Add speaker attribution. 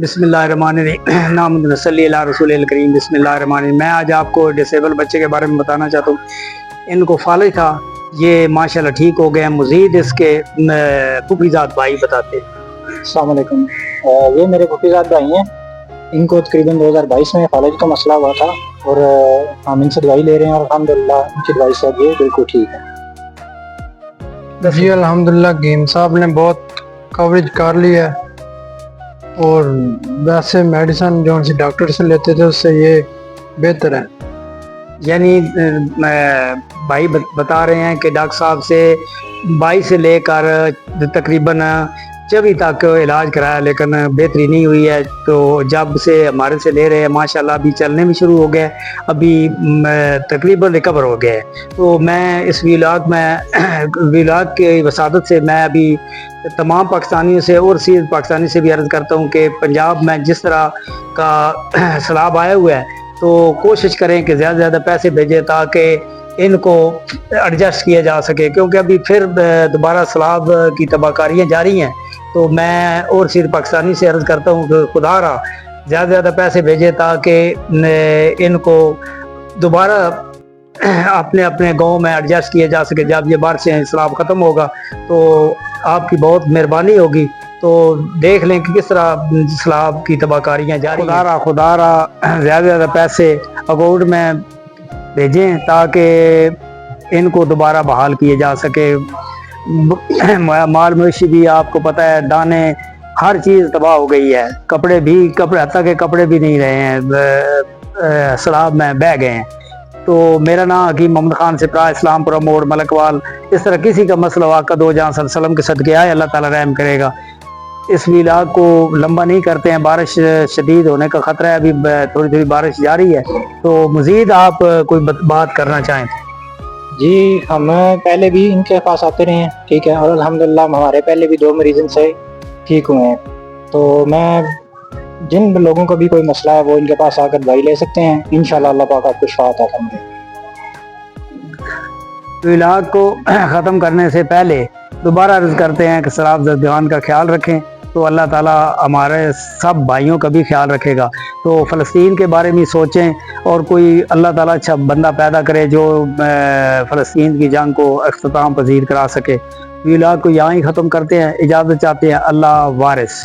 Speaker 1: بسم اللہ الرحمن الرحیم نحمدہ صلی اللہ رسول الکریم بسم اللہ الرحمن الرحیم۔ میں آج آپ کو ڈسیبل بچے کے بارے میں بتانا چاہتا ہوں۔ ان کو فالج تھا، یہ ماشاءاللہ ٹھیک ہو گئے۔ مزید اس کے پھوپھیزاد بھائی بتاتے ہیں۔
Speaker 2: السلام علیکم۔ یہ میرے پھوپھیزاد بھائی ہیں، ان کو تقریباً 2022 میں فالج کا مسئلہ ہوا تھا اور ہم ان سے دوائی لے رہے ہیں اور الحمدللہ ان کی دوائی سے اب یہ بالکل ٹھیک ہے۔
Speaker 3: جی الحمدللہ گیم صاحب نے بہت کوریج کر لی ہے اور ویسے میڈیسن جو ان سے ڈاکٹر سے لیتے تھے اس سے یہ بہتر ہے۔
Speaker 1: یعنی بھائی بتا رہے ہیں کہ ڈاکٹر صاحب سے 22 سے لے کر تقریباً 24 تک علاج کرایا لیکن بہتری نہیں ہوئی ہے، تو جب سے ہمارے سے لے رہے ہیں ماشاءاللہ ابھی چلنے بھی شروع ہو گئے، ابھی تقریباً ریکور ہو گئے۔ تو میں اس ولاگ کی وسادت سے میں ابھی تمام پاکستانیوں سے اور صرف پاکستانی سے بھی عرض کرتا ہوں کہ پنجاب میں جس طرح کا سیلاب آیا ہوا ہے تو کوشش کریں کہ زیادہ سے زیادہ پیسے بھیجیں تاکہ ان کو ایڈجسٹ کیا جا سکے، کیونکہ ابھی پھر دوبارہ سیلاب کی تباہ کاریاں جاری ہیں۔ تو میں اور صرف پاکستانی سے عرض کرتا ہوں کہ خدا را زیادہ سے زیادہ پیسے بھیجیں تاکہ ان کو دوبارہ اپنے اپنے گاؤں میں ایڈجسٹ کیا جا سکے۔ جب یہ بارشیں سیلاب ختم ہوگا تو آپ کی بہت مہربانی ہوگی، تو دیکھ لیں کہ کس طرح سیلاب کی تباہ کاریاں جاری ہیں۔ خدا را زیادہ سے زیادہ پیسے اکاؤنٹ میں بھیجیں تاکہ ان کو دوبارہ بحال کیے جا سکے۔ مال مویشی بھی آپ کو پتہ ہے، دانے ہر چیز تباہ ہو گئی ہے، کپڑے حتیٰ کہ کپڑے بھی نہیں رہے ہیں، سیلاب میں بہہ گئے ہیں۔ تو میرا نام حکیم محمد خان سپرا، اسلام پورہ موڑ، ملکوال۔ اس طرح کسی کا مسئلہ واقع دو جہاں صلی اللہ علیہ وسلم کے صدقے آئے، اللہ تعالیٰ رحم کرے گا۔ اس ولاگ کو لمبا نہیں کرتے ہیں، بارش شدید ہونے کا خطرہ ہے، ابھی تھوڑی تھوڑی بارش جاری ہے، تو مزید آپ کوئی بات کرنا چاہیں؟
Speaker 2: جی ہم پہلے بھی ان کے پاس آتے رہے ہیں، ٹھیک ہے، اور الحمدللہ ہمارے پہلے بھی 2 مریض سے ٹھیک ہوئے ہیں۔ تو میں جن لوگوں کو بھی کوئی مسئلہ ہے وہ ان کے پاس آ کر دوائی لے سکتے ہیں، انشاءاللہ اللہ پاک آپ کو شفا عطا فرمائے۔
Speaker 1: ولاگ کو ختم کرنے سے پہلے دوبارہ عرض کرتے ہیں کہ سیلاب زدگان کا خیال رکھیں، تو اللہ تعالیٰ ہمارے سب بھائیوں کا بھی خیال رکھے گا۔ تو فلسطین کے بارے میں سوچیں اور کوئی اللہ تعالیٰ اچھا بندہ پیدا کرے جو فلسطین کی جنگ کو اختتام پذیر کرا سکے۔ ولاگ کو یہاں ہی ختم کرتے ہیں، اجازت چاہتے ہیں، اللہ وارث۔